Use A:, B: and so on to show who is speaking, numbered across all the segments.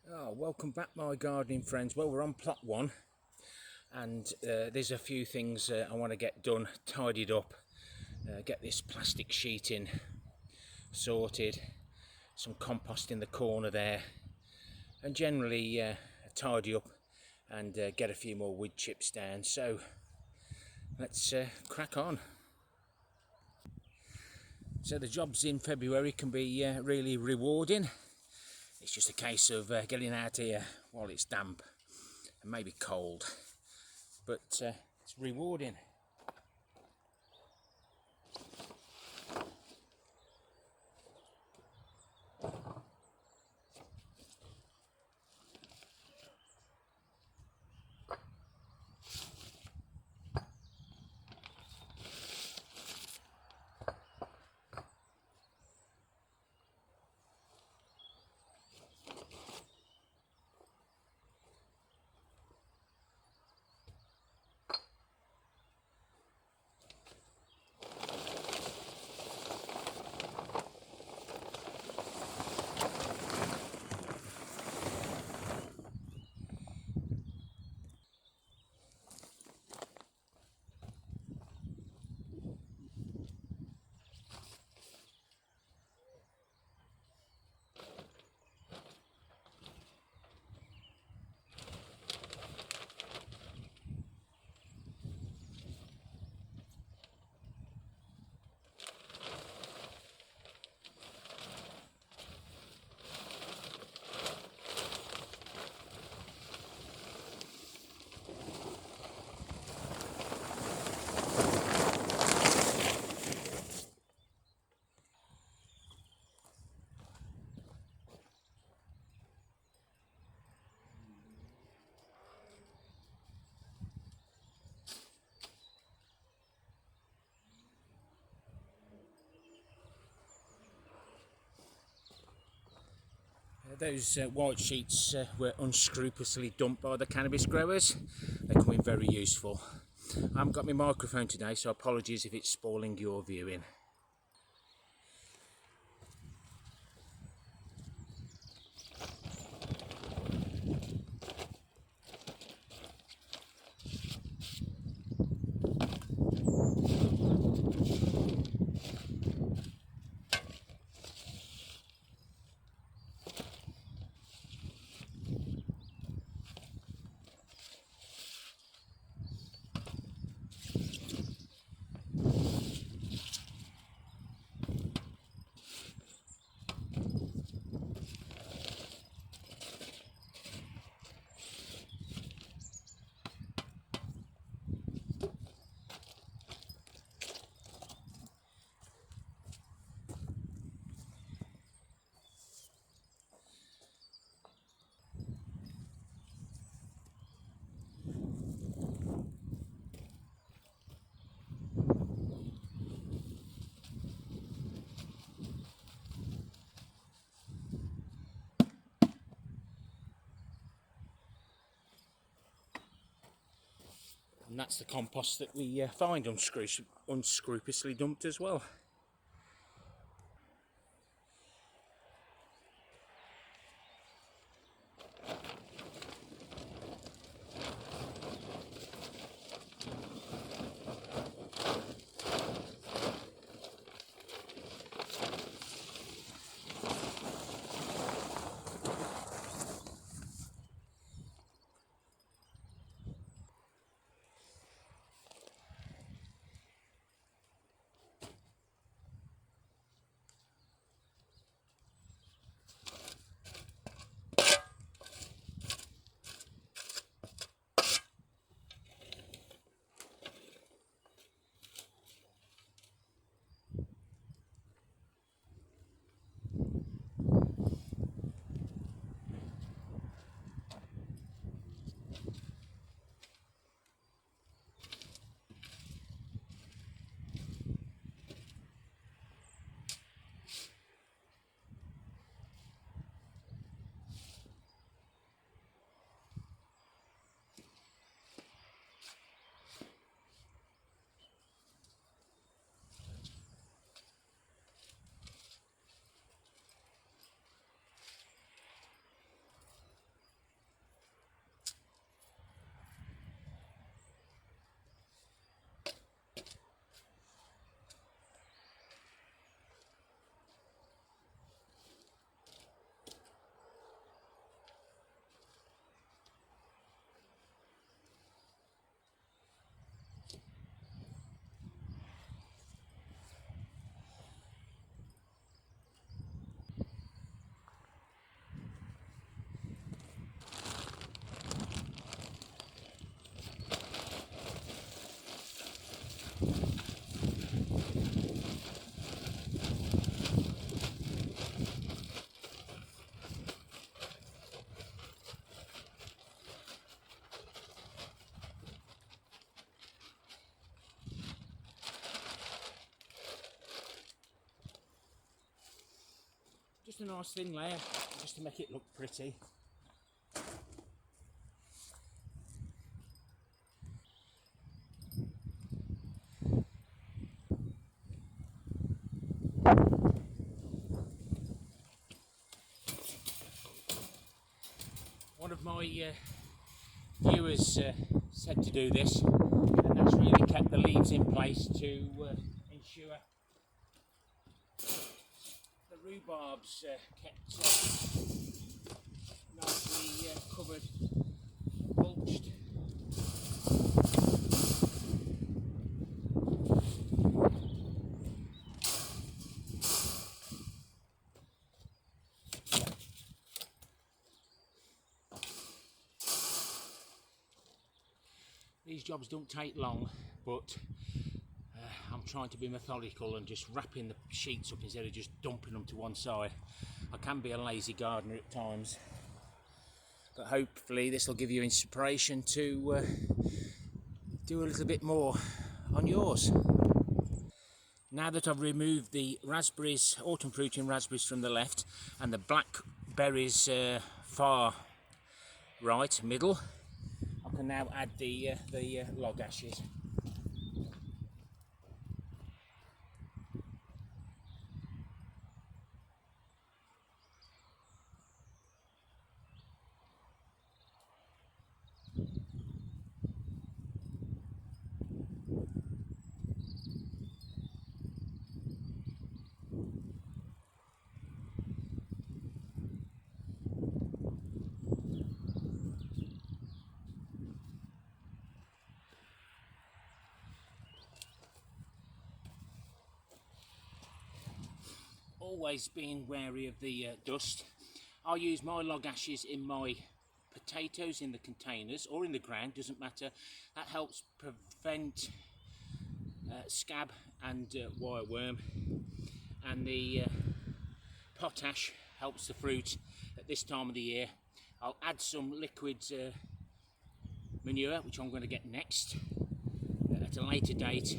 A: Welcome back, my gardening friends. Well, we're on plot one, and there's a few things I want to get done, tidied up, get this plastic sheeting sorted, some compost in the corner there, and generally tidy up and get a few more wood chips down. So let's crack on. So the jobs in February can be really rewarding. It's just a case of getting out here while it's damp and maybe cold, but it's rewarding. Those white sheets were unscrupulously dumped by the cannabis growers. They come in very useful. I haven't got my microphone today, so apologies if it's spoiling your viewing. And that's the compost that we find unscrupulously dumped as well. Just a nice thin layer, just to make it look pretty. One of my viewers said to do this, and that's really kept the leaves in place to ensure the rhubarb's kept nicely covered, mulched. These jobs don't take long, but I'm trying to be methodical and just wrapping the sheets up instead of just dumping them to one side. I can be a lazy gardener at times, but hopefully this will give you inspiration to do a little bit more on yours. Now that I've removed the raspberries, autumn fruiting raspberries from the left and the blackberries far right, middle, I can now add the log ashes. Always being wary of the dust. I'll use my log ashes in my potatoes in the containers or in the ground, doesn't matter. That helps prevent scab and wireworm, and the potash helps the fruit at this time of the year. I'll add some liquid manure, which I'm going to get next at a later date,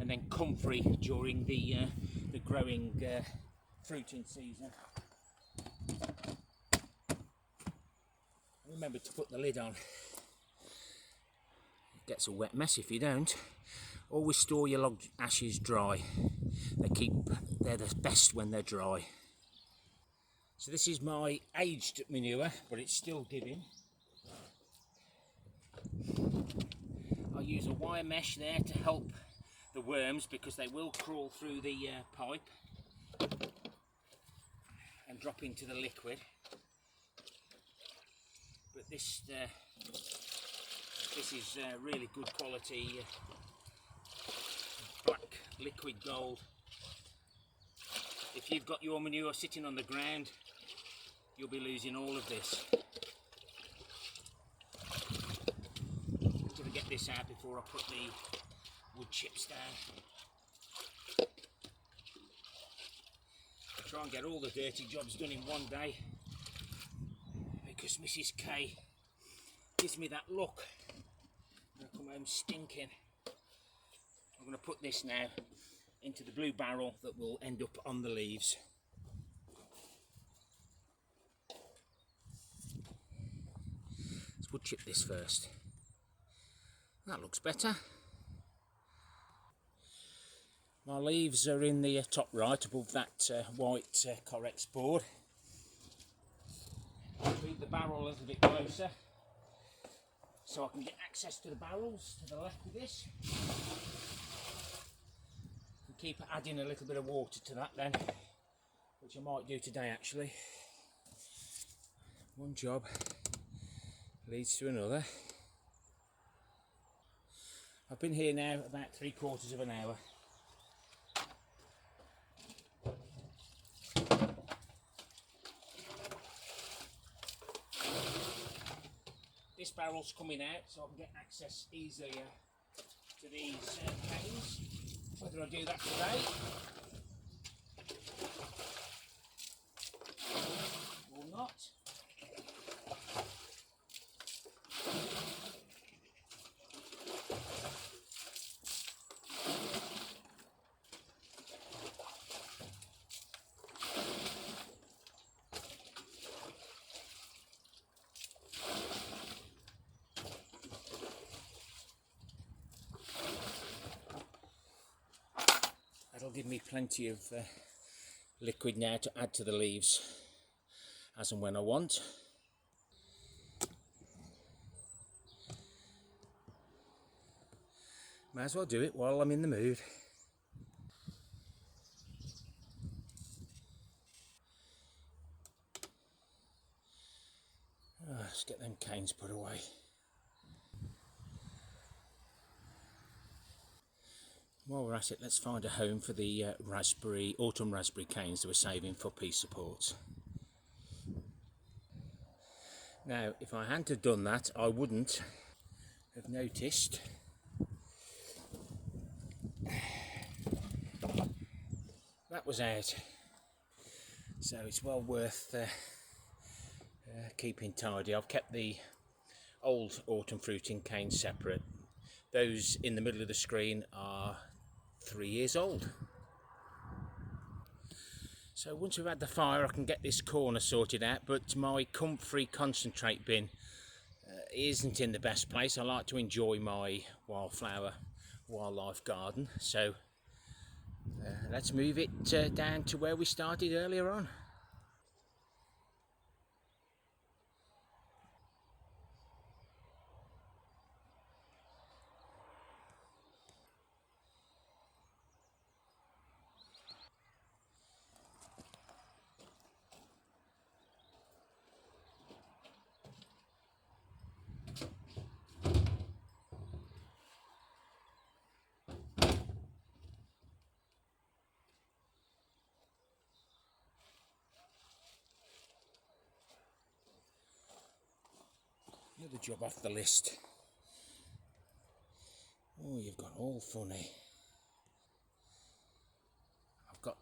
A: and then comfrey during the growing fruiting season. Remember to put the lid on. It gets a wet mess if you don't. Always store your log ashes dry. They're the best when they're dry. So this is my aged manure, but it's still giving. I'll use a wire mesh there to help the worms, because they will crawl through the pipe and drop into the liquid. But this is really good quality black liquid gold. If you've got your manure sitting on the ground, you'll be losing all of this. I'm going to get this out before I put the wood chips down. I try and get all the dirty jobs done in one day, because Mrs. K gives me that look when I come home stinking. I'm going to put this now into the blue barrel that will end up on the leaves. Let's wood chip this first. That looks better. My leaves are in the top right above that white Correx board. Move the barrel a little bit closer so I can get access to the barrels to the left of this. And keep adding a little bit of water to that then, which I might do today actually. One job leads to another. I've been here now about 3/4 of an hour. This barrel's coming out so I can get access easier to these canes. Whether I do that today or not. give me plenty of liquid now to add to the leaves as and when I want. Might as well do it while I'm in the mood. Let's get them canes put away. While we're at it, let's find a home for the autumn raspberry canes that we're saving for peace supports. Now, if I hadn't have done that, I wouldn't have noticed that was out. So it's well worth keeping tidy. I've kept the old autumn fruiting canes separate. Those in the middle of the screen are 3 years old. So once we've had the fire, I can get this corner sorted out, but my comfrey concentrate bin isn't in the best place. I like to enjoy my wildlife garden, so let's move it down to where we started earlier on. Another job off the list. Oh, you've got all funny. I've got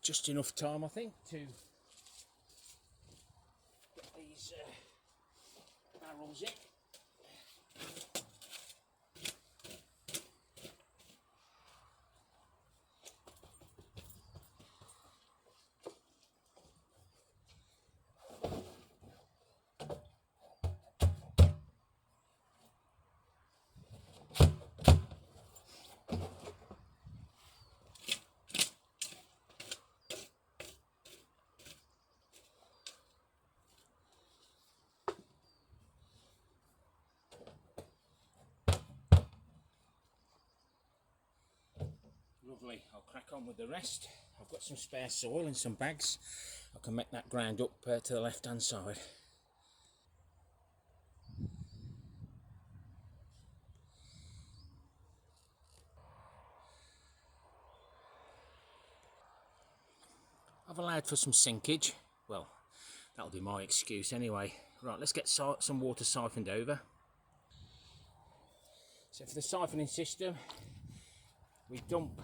A: just enough time, I think, to get these barrels in. Lovely, I'll crack on with the rest. I've got some spare soil in some bags. I can make that ground up to the left hand side. I've allowed for some sinkage. Well, that'll be my excuse anyway. Right, let's get some water siphoned over. So for the siphoning system, we dump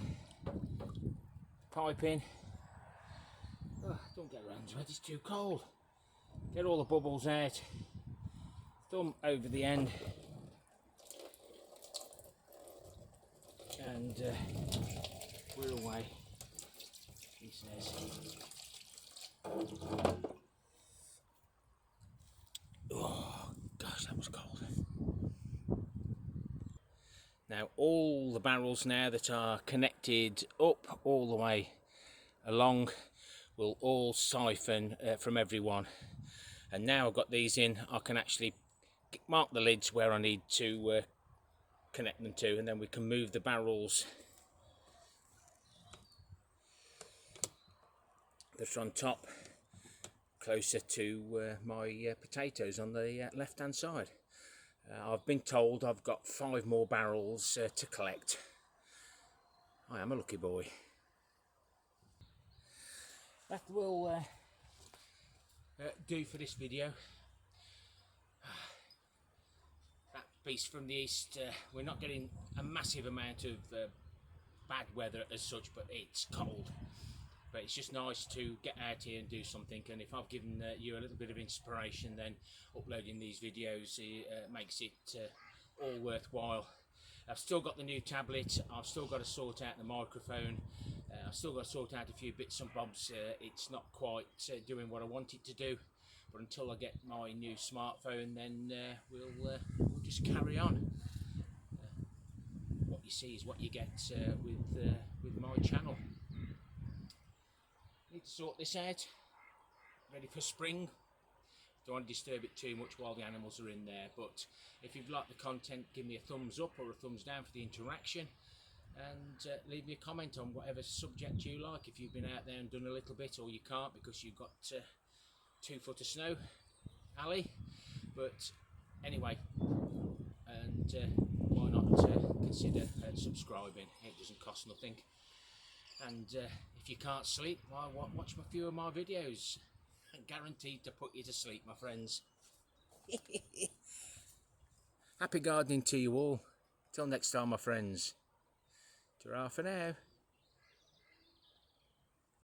A: pipe in. Oh, don't get around to it, it's too cold. Get all the bubbles out. Thumb over the end. And we're away, he says. Oh gosh, that was cold. Now all the barrels now that are connected up all the way along will all siphon from everyone. And now I've got these in, I can actually mark the lids where I need to connect them to, and then we can move the barrels that are on top closer to my potatoes on the left hand side. I've been told I've got 5 more barrels to collect. I am a lucky boy. That will do for this video. That beast from the east, we're not getting a massive amount of bad weather as such, but it's cold. But it's just nice to get out here and do something, and if I've given you a little bit of inspiration, then uploading these videos makes it all worthwhile. I've still got the new tablet, I've still got to sort out the microphone, I've still got to sort out a few bits and bobs. It's not quite doing what I want it to do, but until I get my new smartphone, then we'll just carry on. What you see is what you get with my channel. Need to sort this out. Ready for spring. Don't want to disturb it too much while the animals are in there, but if you've liked the content, give me a thumbs up or a thumbs down for the interaction, and leave me a comment on whatever subject you like. If you've been out there and done a little bit, or you can't because you've got 2 foot of snow, Ali. But anyway, and why not consider subscribing? It doesn't cost nothing. And if you can't sleep, why watch a few of my videos. I'm guaranteed to put you to sleep, my friends. Happy gardening to you all. Till next time, my friends. Ta-ra for now.